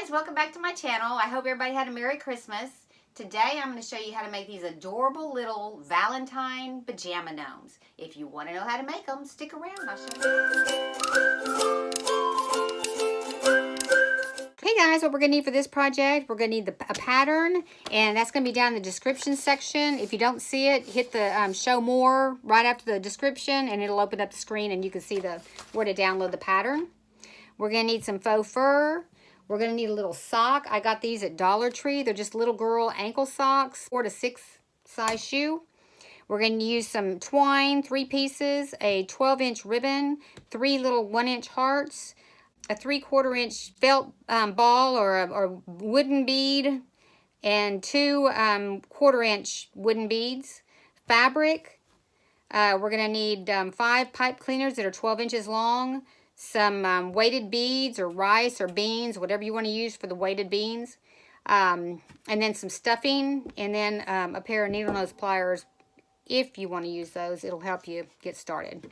guys, welcome back to my channel. I hope everybody had a Merry Christmas. Today I'm going to show you how to make these adorable little Valentine pajama gnomes. If you want to know how to make them, stick around. I'll show you. Okay guys, what we're going to need for this project, we're going to need a pattern, and that's going to be down in the description section. If you don't see it, hit the show more right after the description and it'll open up the screen and you can see where to download the pattern. We're going to need some faux fur. We're going to need a little sock. I got these at Dollar Tree. They're just little girl ankle socks, 4 to 6 size shoe. We're going to use some twine, 3 pieces, a 12-inch ribbon, 3 little 1-inch hearts, a 3/4 inch felt ball or wooden bead, and 2 1/4 inch wooden beads. Fabric. We're going to need 5 pipe cleaners that are 12 inches long. Some weighted beads or rice or beans, whatever you want to use for the weighted beans. And then some stuffing, and then a pair of needle nose pliers. If you want to use those, it'll help you get started.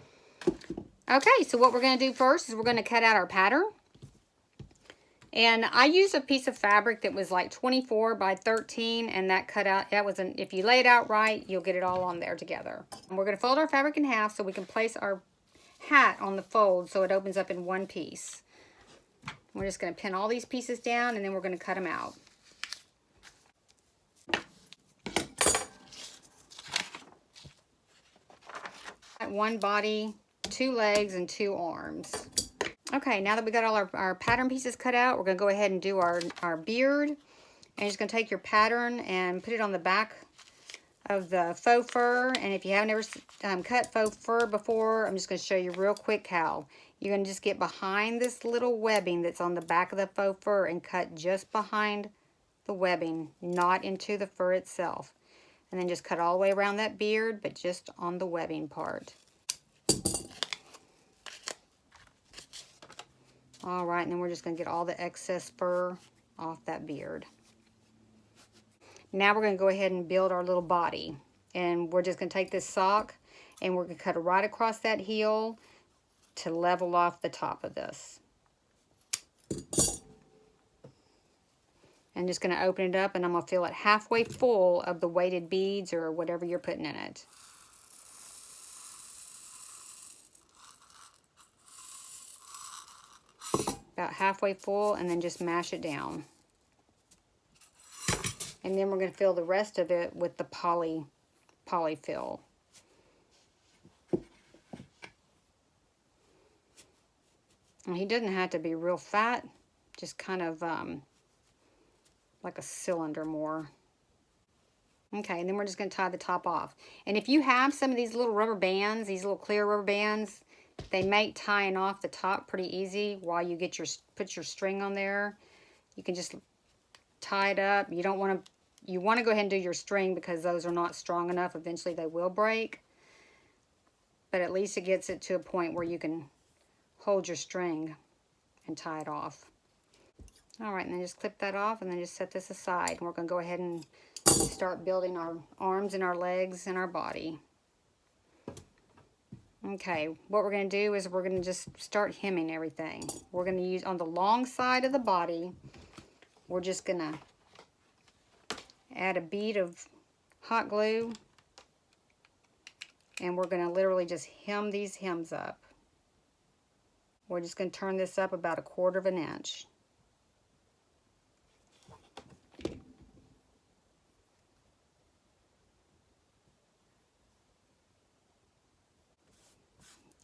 Okay, so what we're going to do first is we're going to cut out our pattern. And I used a piece of fabric that was like 24 by 13, and that cut out, if you lay it out right, you'll get it all on there together. And we're going to fold our fabric in half so we can place our hat on the fold so it opens up in one piece. We're just going to pin all these pieces down and then we're going to cut them out. One body, 2 legs, and 2 arms. Okay, now that we got all our pattern pieces cut out, we're going to go ahead and do our beard. And you're just going to take your pattern and put it on the back of the faux fur. And if you haven't ever cut faux fur before, I'm just going to show you real quick how. You're going to just get behind this little webbing that's on the back of the faux fur and cut just behind the webbing, not into the fur itself. And then just cut all the way around that beard, but just on the webbing part. All right, and then we're just going to get all the excess fur off that beard. Now we're going to go ahead and build our little body. And we're just going to take this sock and we're going to cut it right across that heel to level off the top of this. I'm just going to open it up and I'm going to fill it halfway full of the weighted beads or whatever you're putting in it. About halfway full, and then just mash it down. And then we're going to fill the rest of it with the polyfill. And he doesn't have to be real fat, just kind of like a cylinder more. Okay, and then we're just going to tie the top off. And if you have some of these little rubber bands, these little clear rubber bands, they make tying off the top pretty easy while you put your string on there. You can just tie it up. You want to go ahead and do your string because those are not strong enough. Eventually they will break. But at least it gets it to a point where you can hold your string and tie it off. All right, and then just clip that off and then just set this aside. And we're going to go ahead and start building our arms and our legs and our body. Okay, what we're going to do is we're going to just start hemming everything. We're going to use on the long side of the body, we're just going to add a bead of hot glue. And we're going to literally just hem these hems up. We're just going to turn this up about 1/4 inch.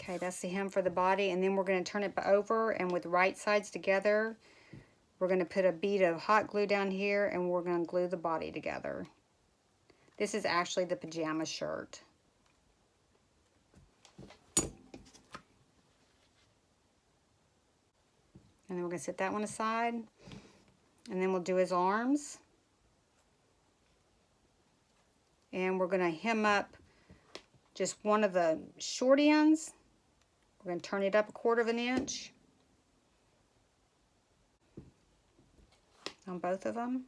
Okay, that's the hem for the body, and then we're going to turn it over, and with right sides together, we're going to put a bead of hot glue down here, and we're going to glue the body together. This is actually the pajama shirt. And then we're going to set that one aside, and then we'll do his arms. And we're going to hem up just one of the short ends. We're going to turn it up 1/4 inch on both of them.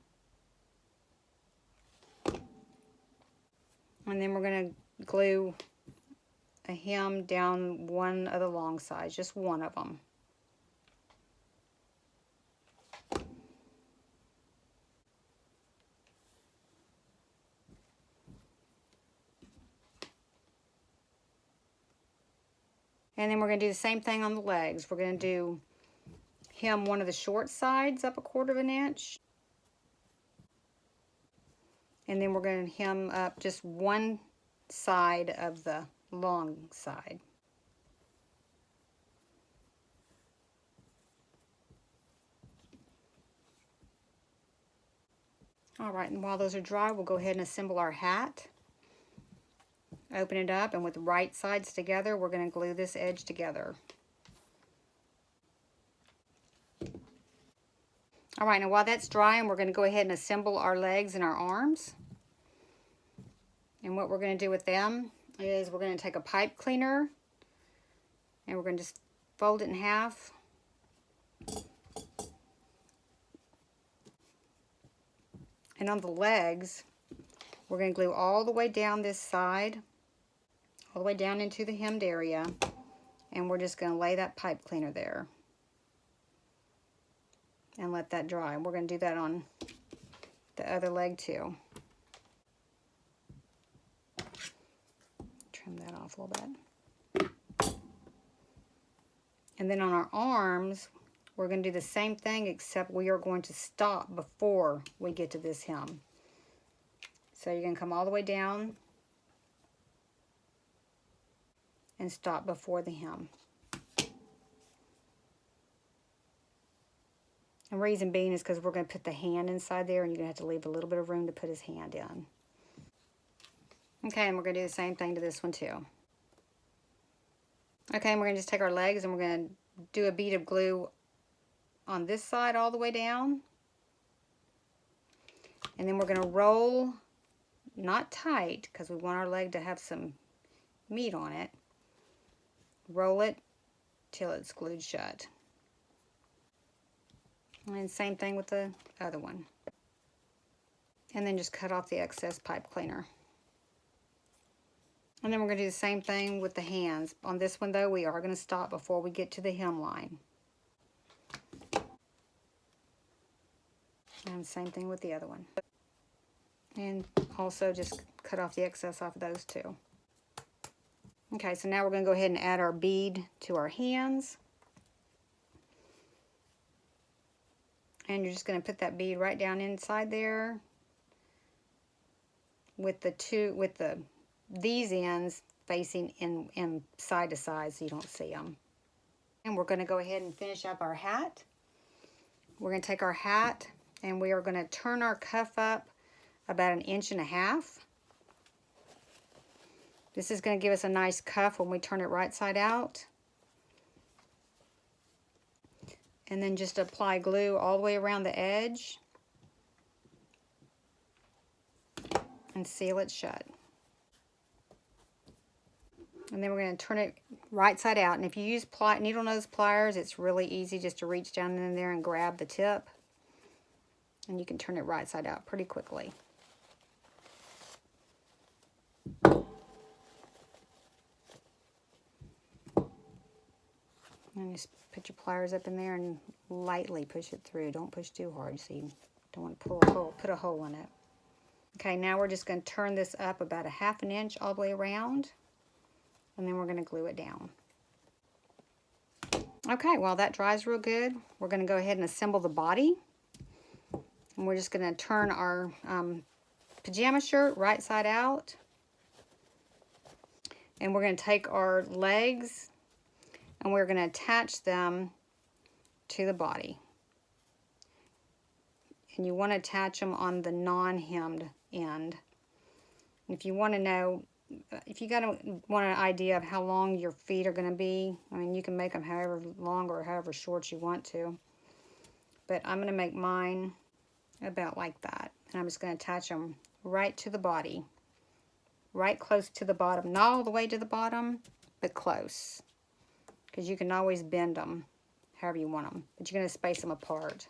And then we're going to glue a hem down one of the long sides, just one of them. And then we're going to do the same thing on the legs. We're going to hem one of the short sides up 1/4 inch. And then we're going to hem up just one side of the long side. All right, and while those are dry, we'll go ahead and assemble our hat. Open it up, and with the right sides together, we're going to glue this edge together. All right, now while that's drying, we're going to go ahead and assemble our legs and our arms. And what we're going to do with them is we're going to take a pipe cleaner, and we're going to just fold it in half. And on the legs, we're going to glue all the way down this side, all the way down into the hemmed area, and we're just going to lay that pipe cleaner there and let that dry. And we're going to do that on the other leg too. Trim that off a little bit. And then on our arms, we're going to do the same thing, except we are going to stop before we get to this hem. So you're going to come all the way down and stop before the hem. And reason being is because we're going to put the hand inside there, and you're going to have to leave a little bit of room to put his hand in. Okay, and we're going to do the same thing to this one too. Okay, and we're going to just take our legs and we're going to do a bead of glue on this side all the way down. And then we're going to roll, not tight, because we want our leg to have some meat on it. Roll it till it's glued shut. And same thing with the other one. And then just cut off the excess pipe cleaner. And then we're going to do the same thing with the hands. On this one though, we are going to stop before we get to the hem line. And same thing with the other one. And also just cut off the excess off of those two. Okay, so now we're going to go ahead and add our bead to our hands. And you're just going to put that bead right down inside there with these ends facing in side to side so you don't see them. And we're going to go ahead and finish up our hat. We're going to take our hat and we are going to turn our cuff up about 1.5 inches. This is going to give us a nice cuff when we turn it right side out. And then just apply glue all the way around the edge and seal it shut. And then we're going to turn it right side out. And if you use needle nose pliers, it's really easy just to reach down in there and grab the tip. And you can turn it right side out pretty quickly. And just put your pliers up in there and lightly push it through. Don't push too hard so you don't want to put a hole in it. Okay, now we're just going to turn this up about 1/2 inch all the way around. And then we're going to glue it down. Okay, while that dries real good, we're going to go ahead and assemble the body. And we're just going to turn our pajama shirt right side out. And we're going to take our legs and we're going to attach them to the body. And you want to attach them on the non-hemmed end. If you want to know, if you want an idea of how long your feet are going to be, I mean, you can make them however long or however short you want to. But I'm going to make mine about like that. And I'm just going to attach them right to the body. Right close to the bottom. Not all the way to the bottom, but close. Because you can always bend them however you want them. But you're going to space them apart.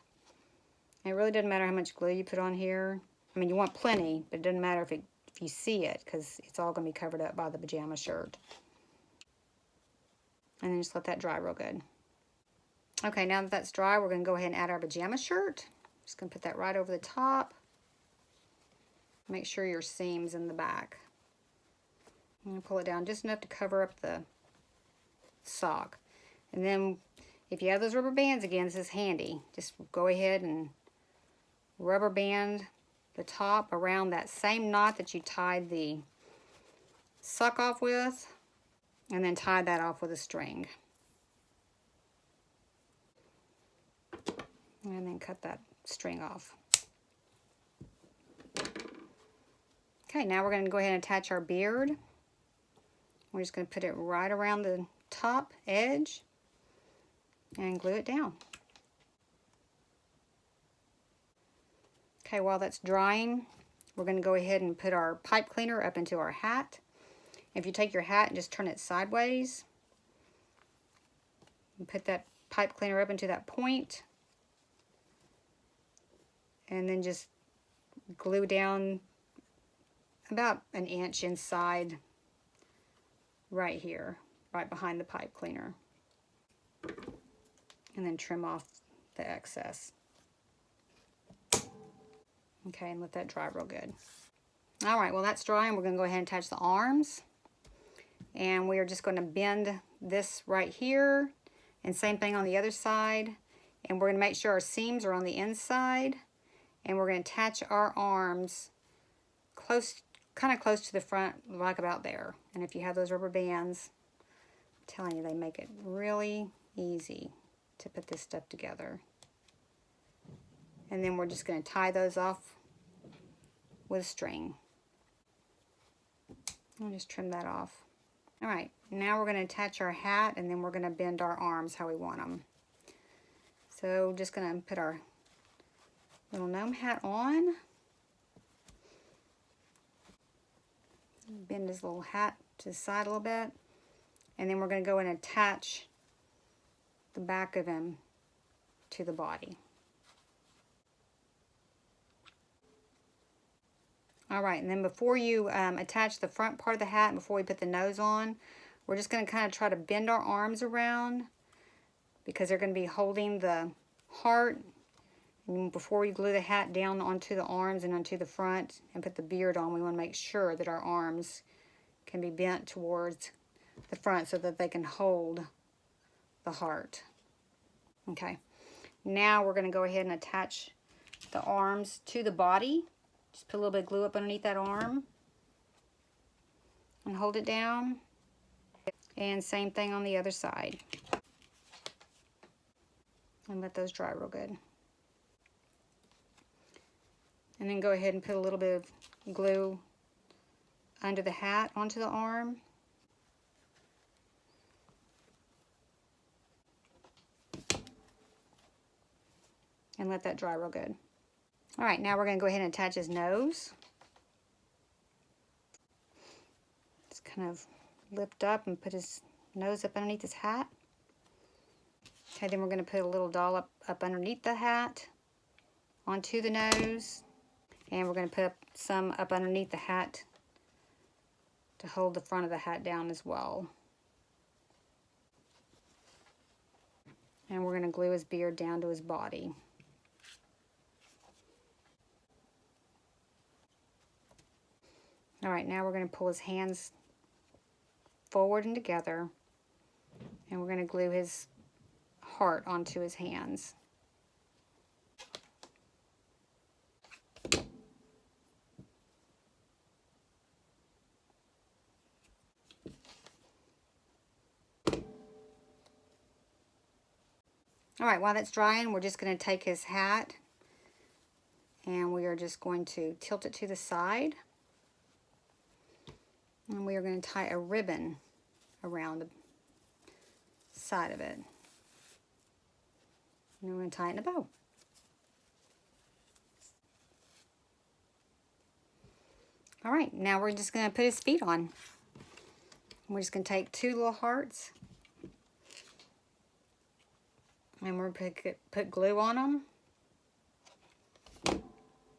And it really doesn't matter how much glue you put on here. I mean, you want plenty, but it doesn't matter if you see it, because it's all going to be covered up by the pajama shirt. And then just let that dry real good. Okay, now that that's dry, we're going to go ahead and add our pajama shirt. Just going to put that right over the top. Make sure your seam's in the back. I'm going to pull it down just enough to cover up the sock. And then if you have those rubber bands again, this is handy. Just go ahead and rubber band the top around that same knot that you tied the sock off with, and then tie that off with a string. And then cut that string off. Okay, now we're going to go ahead and attach our beard. We're just going to put it right around the top edge and glue it down. Okay, while that's drying, we're going to go ahead and put our pipe cleaner up into our hat. If you take your hat and just turn it sideways, and put that pipe cleaner up into that point, and then just glue down about an inch inside right here, right behind the pipe cleaner. And then trim off the excess. Okay, and let that dry real good. All right, well that's drying. We're going to go ahead and attach the arms. And we are just going to bend this right here. And same thing on the other side. And we're going to make sure our seams are on the inside. And we're going to attach our arms close, kind of close to the front, like about there. And if you have those rubber bands, I'm telling you, they make it really easy to put this stuff together. And then we're just going to tie those off with a string. I'll just trim that off. All right, now we're going to attach our hat, and then we're going to bend our arms how we want them. So just going to put our little gnome hat on. Bend his little hat to the side a little bit. And then we're going to go and attach the back of him to the body. All right, and then before you attach the front part of the hat and before we put the nose on, we're just going to kind of try to bend our arms around because they're going to be holding the heart. And before we glue the hat down onto the arms and onto the front and put the beard on, we want to make sure that our arms can be bent towards the front so that they can hold the heart. Okay, now we're going to go ahead and attach the arms to the body. Just put a little bit of glue up underneath that arm and hold it down. And same thing on the other side. And let those dry real good. And then go ahead and put a little bit of glue under the hat onto the arm. And let that dry real good. All right, now we're going to go ahead and attach his nose. Just kind of lift up and put his nose up underneath his hat. Okay, then we're going to put a little dollop up underneath the hat onto the nose. And we're going to put some up underneath the hat to hold the front of the hat down as well. And we're going to glue his beard down to his body. All right, now we're going to pull his hands forward and together, and we're going to glue his heart onto his hands. All right, while that's drying, we're just going to take his hat, and we are just going to tilt it to the side. And we are going to tie a ribbon around the side of it. And then we're going to tie it in a bow. All right, now we're just going to put his feet on. We're just going to take two little hearts. And we're going to put glue on them.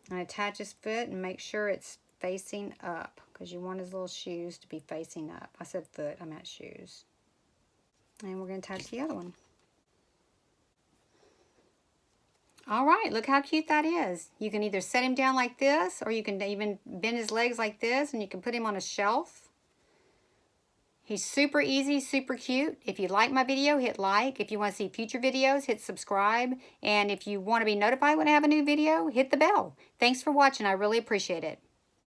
And attach his foot and make sure it's facing up, because you want his little shoes to be facing up. I said foot, I meant shoes. And we're going to attach the other one. All right, look how cute that is. You can either set him down like this, or you can even bend his legs like this, and you can put him on a shelf. He's super easy, super cute. If you like my video, hit like. If you want to see future videos, hit subscribe. And if you want to be notified when I have a new video, hit the bell. Thanks for watching. I really appreciate it.